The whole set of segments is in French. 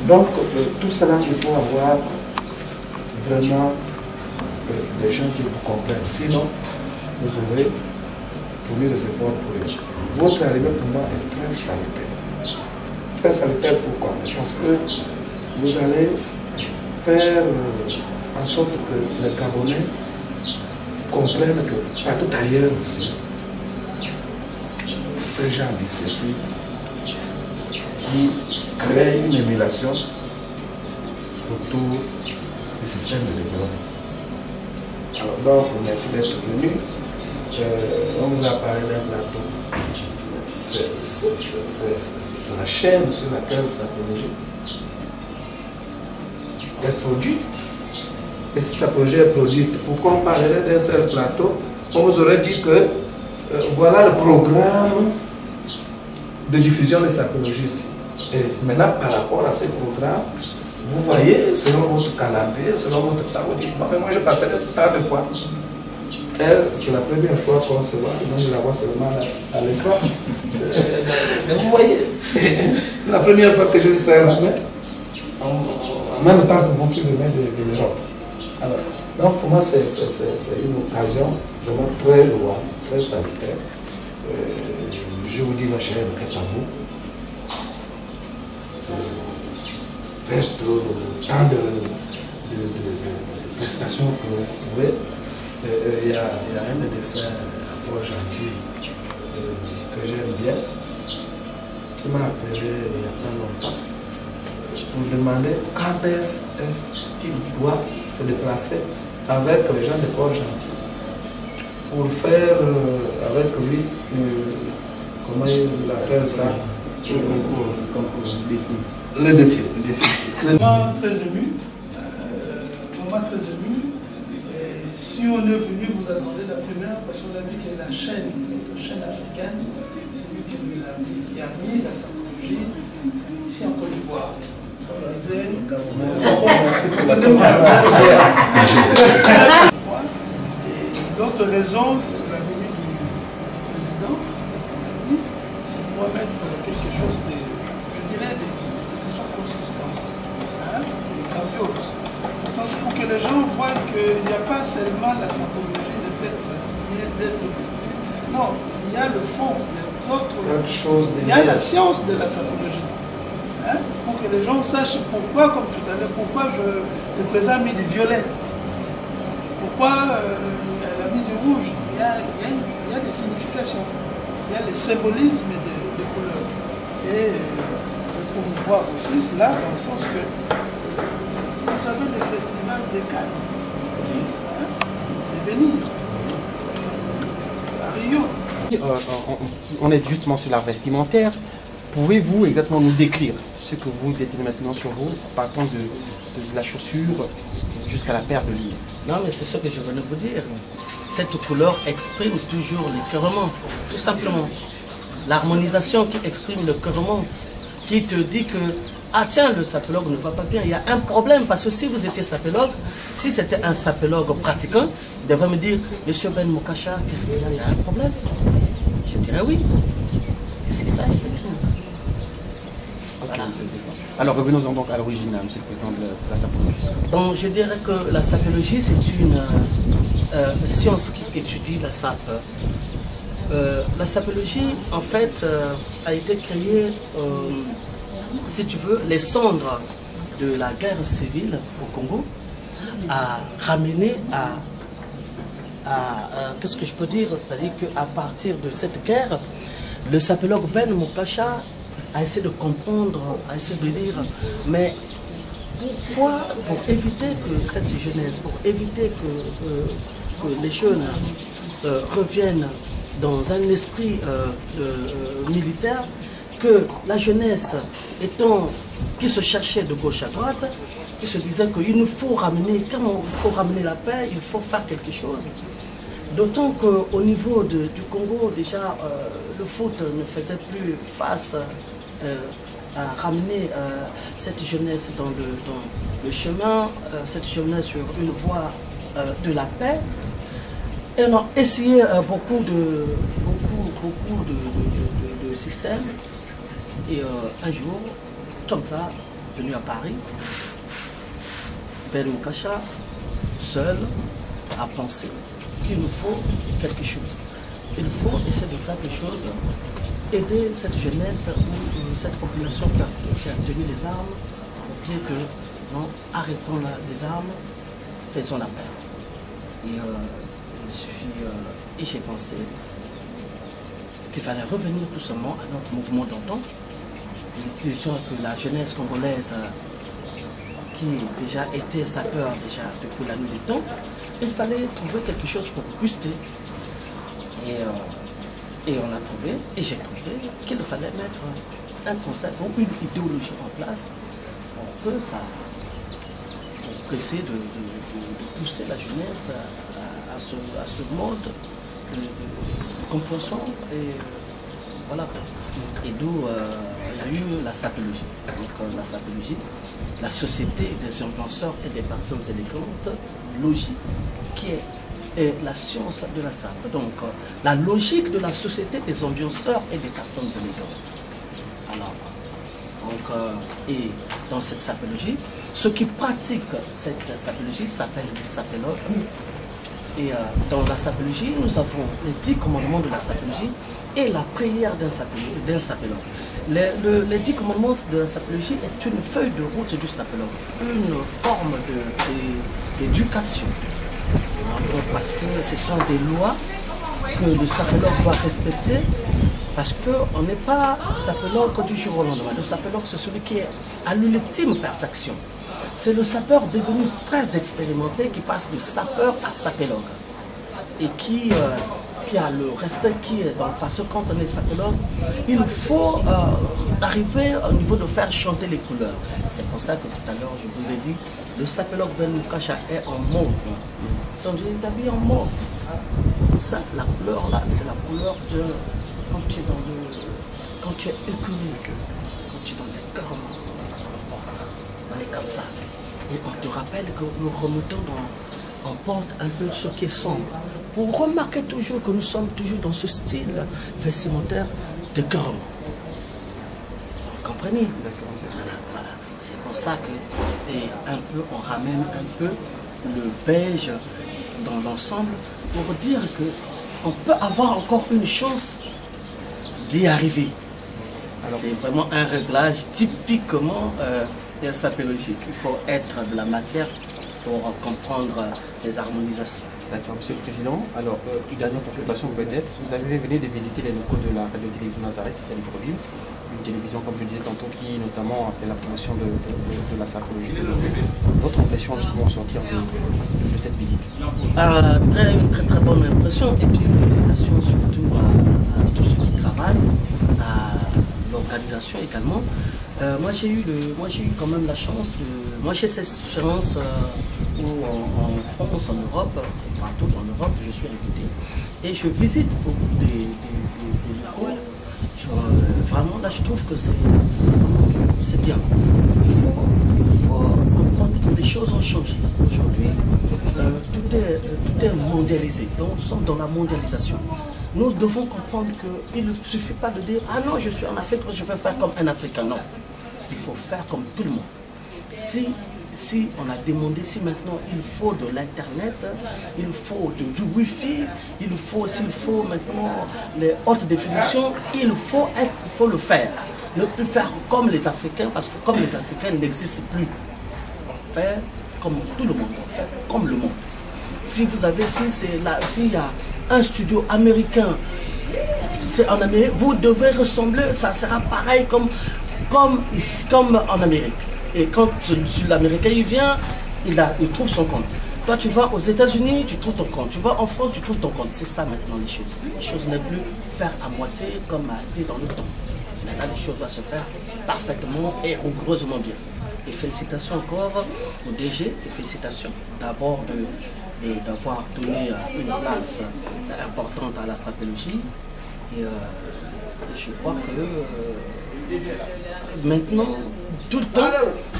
Donc, tout cela, il faut avoir vraiment des gens qui vous comprennent. Sinon, vous aurez fourni des efforts pour eux. Votre arrivée pour moi est très salutaire. Très salutaire pourquoi? Parce que vous allez faire en sorte que les Gabonais comprennent que partout ailleurs aussi, ce genre d'initiative qui crée une émulation autour du système de développement. Alors donc, merci d'être venu. On vous a parlé d'un plateau. C'est la chaîne sur laquelle ça produit. Elle produit. Et si sa projet est produite, pourquoi on parlerait d'un seul plateau? On vous aurait dit que voilà le programme de diffusion de sapologie ici. Et maintenant, par rapport à ce programme, vous voyez, selon votre calendrier, selon votre temps, vous dites, mais moi je passerai tant de fois. C'est la première fois qu'on se voit, donc je la vois seulement à l'écran. Mais vous voyez, c'est la première fois que je lui serre la main, en même temps que vous qui venez de l'Europe. Alors, donc pour moi, c'est une occasion vraiment très louable, très salutaire. Je vous dis la chaîne est à vous. Faites tant de prestations que vous pouvez. Il y a un médecin fort gentil que j'aime bien, qui m'a appelé il y a pas longtemps pour demander quand est-ce qu'il doit se déplacer avec les gens de Port-Gentil pour faire avec lui, comment il appelle ça, le défi. Vraiment très ému. Vraiment très ému. Si on est venu vous a demandé la première, parce qu'on a vu que la chaîne, notre chaîne africaine, c'est lui qui nous a mis, qui a mis la sapologie ici en Côte d'Ivoire. Comme on disait, merci pour la Et l'autre raison de la venue du président, c'est pour mettre quelque chose de, je dirais, que ce soit consistant, hein, et grandiose. Pour que les gens voient qu'il n'y a pas seulement la sapologie de faire ça, d'être vécu. Non, il y a le fond, il y a d'autres choses. Il y a la science de la sapologie. Hein? Pour que les gens sachent pourquoi, comme tout à l'heure, pourquoi le président a mis du violet. Pourquoi elle a mis du rouge. Il y a des significations. Il y a les symbolismes de couleurs. Et pour voir aussi cela, dans le sens que vous avez le festival de Cannes, de Venise, à Rio. On est justement sur l'art vestimentaire. Pouvez-vous exactement nous décrire ce que vous détenez maintenant sur vous, partant de la chaussure jusqu'à la paire de livres? Non, mais c'est ce que je venais de vous dire. Cette couleur exprime toujours l'écœurement, tout simplement. L'harmonisation qui exprime l'écœurement, qui te dit que ah tiens, le sapologue ne va pas bien, il y a un problème, parce que si vous étiez sapologue, si c'était un sapologue pratiquant, il devrait me dire, Monsieur Ben Mokacha, qu'est-ce qu'il y a, il y a un problème? Je dirais oui. Et c'est ça, effectivement. Voilà. Alors revenons-en donc à l'origine, Monsieur le Président, de la sapologie. Donc je dirais que la sapologie, c'est une science qui étudie la sape. La sapologie, en fait, a été créée... si tu veux, les cendres de la guerre civile au Congo a ramené à qu'est-ce que je peux dire? C'est-à-dire qu'à partir de cette guerre, le sapologue Ben Mokacha a essayé de comprendre, a essayé de dire, mais pourquoi, pour éviter que cette jeunesse, pour éviter que les jeunes reviennent dans un esprit militaire, que la jeunesse étant, qui se cherchait de gauche à droite, qui se disait qu'il nous faut ramener, quand il faut ramener la paix, il faut faire quelque chose. D'autant qu'au niveau du Congo, déjà, le foot ne faisait plus face à ramener cette jeunesse dans le chemin, cette jeunesse sur une voie de la paix. Et on a essayé beaucoup de systèmes. Et un jour, comme ça, venu à Paris, Ben Moukacha, seul, a pensé qu'il nous faut quelque chose. Il faut essayer de faire quelque chose, aider cette jeunesse ou cette population qui a tenu les armes, pour dire que non, arrêtons les armes, faisons la paix. Et et j'ai pensé qu'il fallait revenir tout simplement à notre mouvement d'antan. Que la jeunesse congolaise qui déjà était sapeur déjà depuis la nuit du temps, il fallait trouver quelque chose pour booster. Et on a trouvé, et j'ai trouvé qu'il fallait mettre un concept ou une idéologie en place pour essayer de pousser la jeunesse à ce mode de compréhension. Et voilà. Et d'où il y a eu la sapologie. Donc la sapologie, la société des influenceurs et des personnes élégantes, logique, qui est la science de la sape. Donc la logique de la société des ambianceurs et des personnes élégantes. Alors, et dans cette sapologie, ceux qui pratiquent cette sapologie s'appellent des sapologues. Et dans la sapologie, nous avons les 10 commandements de la sapologie et la prière d'un sapologue. Les 10 commandements de la sapologie est une feuille de route du sapologue, une forme d'éducation. Parce que ce sont des lois que le sapologue doit respecter, parce qu'on n'est pas sapologue du jour au lendemain. Le sapologue, c'est celui qui est à l'ultime perfection. C'est le sapeur devenu très expérimenté qui passe de sapeur à sapologue. Et qui a le respect qui est dans... Parce que quand on est sapologue, il faut arriver au niveau de faire chanter les couleurs. C'est pour ça que tout à l'heure, je vous ai dit, le sapologue Ben Moukacha est en mauve. Son vieil habillé en mauve. Ça, la couleur là, c'est la couleur de... Quand tu es dans le... Quand tu es écureuil, quand tu es dans les cœurs, on est comme ça. Et on te rappelle que nous remettons on porte un peu ce qui est sombre. Pour remarquer toujours que nous sommes toujours dans ce style vestimentaire de Gurma. Vous comprenez? Voilà. C'est pour ça que, et un peu, on ramène un peu le beige dans l'ensemble pour dire qu'on peut avoir encore une chance d'y arriver. C'est vraiment un réglage typiquement sapologique. Il faut être de la matière pour comprendre ces harmonisations. D'accord, Monsieur le Président. Alors, une dernière préoccupation peut-être. Vous avez venu de visiter les locaux de la radio-télévision Nazareth, ici à Libreville. Une télévision, comme je disais tantôt, qui notamment a fait la promotion de la sapologie. Votre impression justement au sortir de cette visite? Une très bonne impression. Et puis félicitations surtout à tous ceux qui travaillent, à l'organisation également. Moi j'ai eu quand même la chance de... Moi j'ai cette expérience où en France, en Europe, partout en Europe, je suis invité. Et je visite beaucoup des locaux. Vraiment là je trouve que c'est bien. Il faut comprendre que les choses ont changé. Aujourd'hui, tout est mondialisé. Donc nous sommes dans la mondialisation. Nous devons comprendre qu'il ne suffit pas de dire « Ah non, je suis en Afrique, je vais faire comme un Africain ». Non, il faut faire comme tout le monde. Si on a demandé, si maintenant il faut de l'internet, il faut du wifi, s'il faut maintenant les hautes définitions, il faut le faire. Ne plus faire comme les Africains, parce que comme les Africains n'existent plus. Faire comme tout le monde, faire comme le monde. Si vous avez, s'il y a un studio américain, c'est en Amérique, vous devez ressembler, ça sera pareil comme en Amérique. Et quand l'Américain il vient, il trouve son compte. Toi tu vas aux États-Unis, tu trouves ton compte. Tu vas en France, tu trouves ton compte. C'est ça maintenant les choses. Les choses n'est plus faire à moitié comme a été dans le temps. Maintenant les choses doivent se faire parfaitement et rigoureusement bien. Et félicitations encore au DG, et félicitations d'abord d'avoir donné une place importante à la sapologie. Et je crois que maintenant, tout le temps,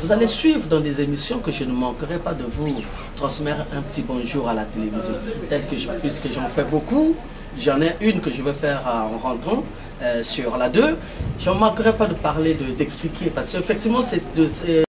vous allez suivre dans des émissions que je ne manquerai pas de vous transmettre un petit bonjour à la télévision. Puisque j'en fais beaucoup, j'en ai une que je vais faire en rentrant sur la 2. Je ne manquerai pas de parler, d'expliquer, parce qu'effectivement, c'est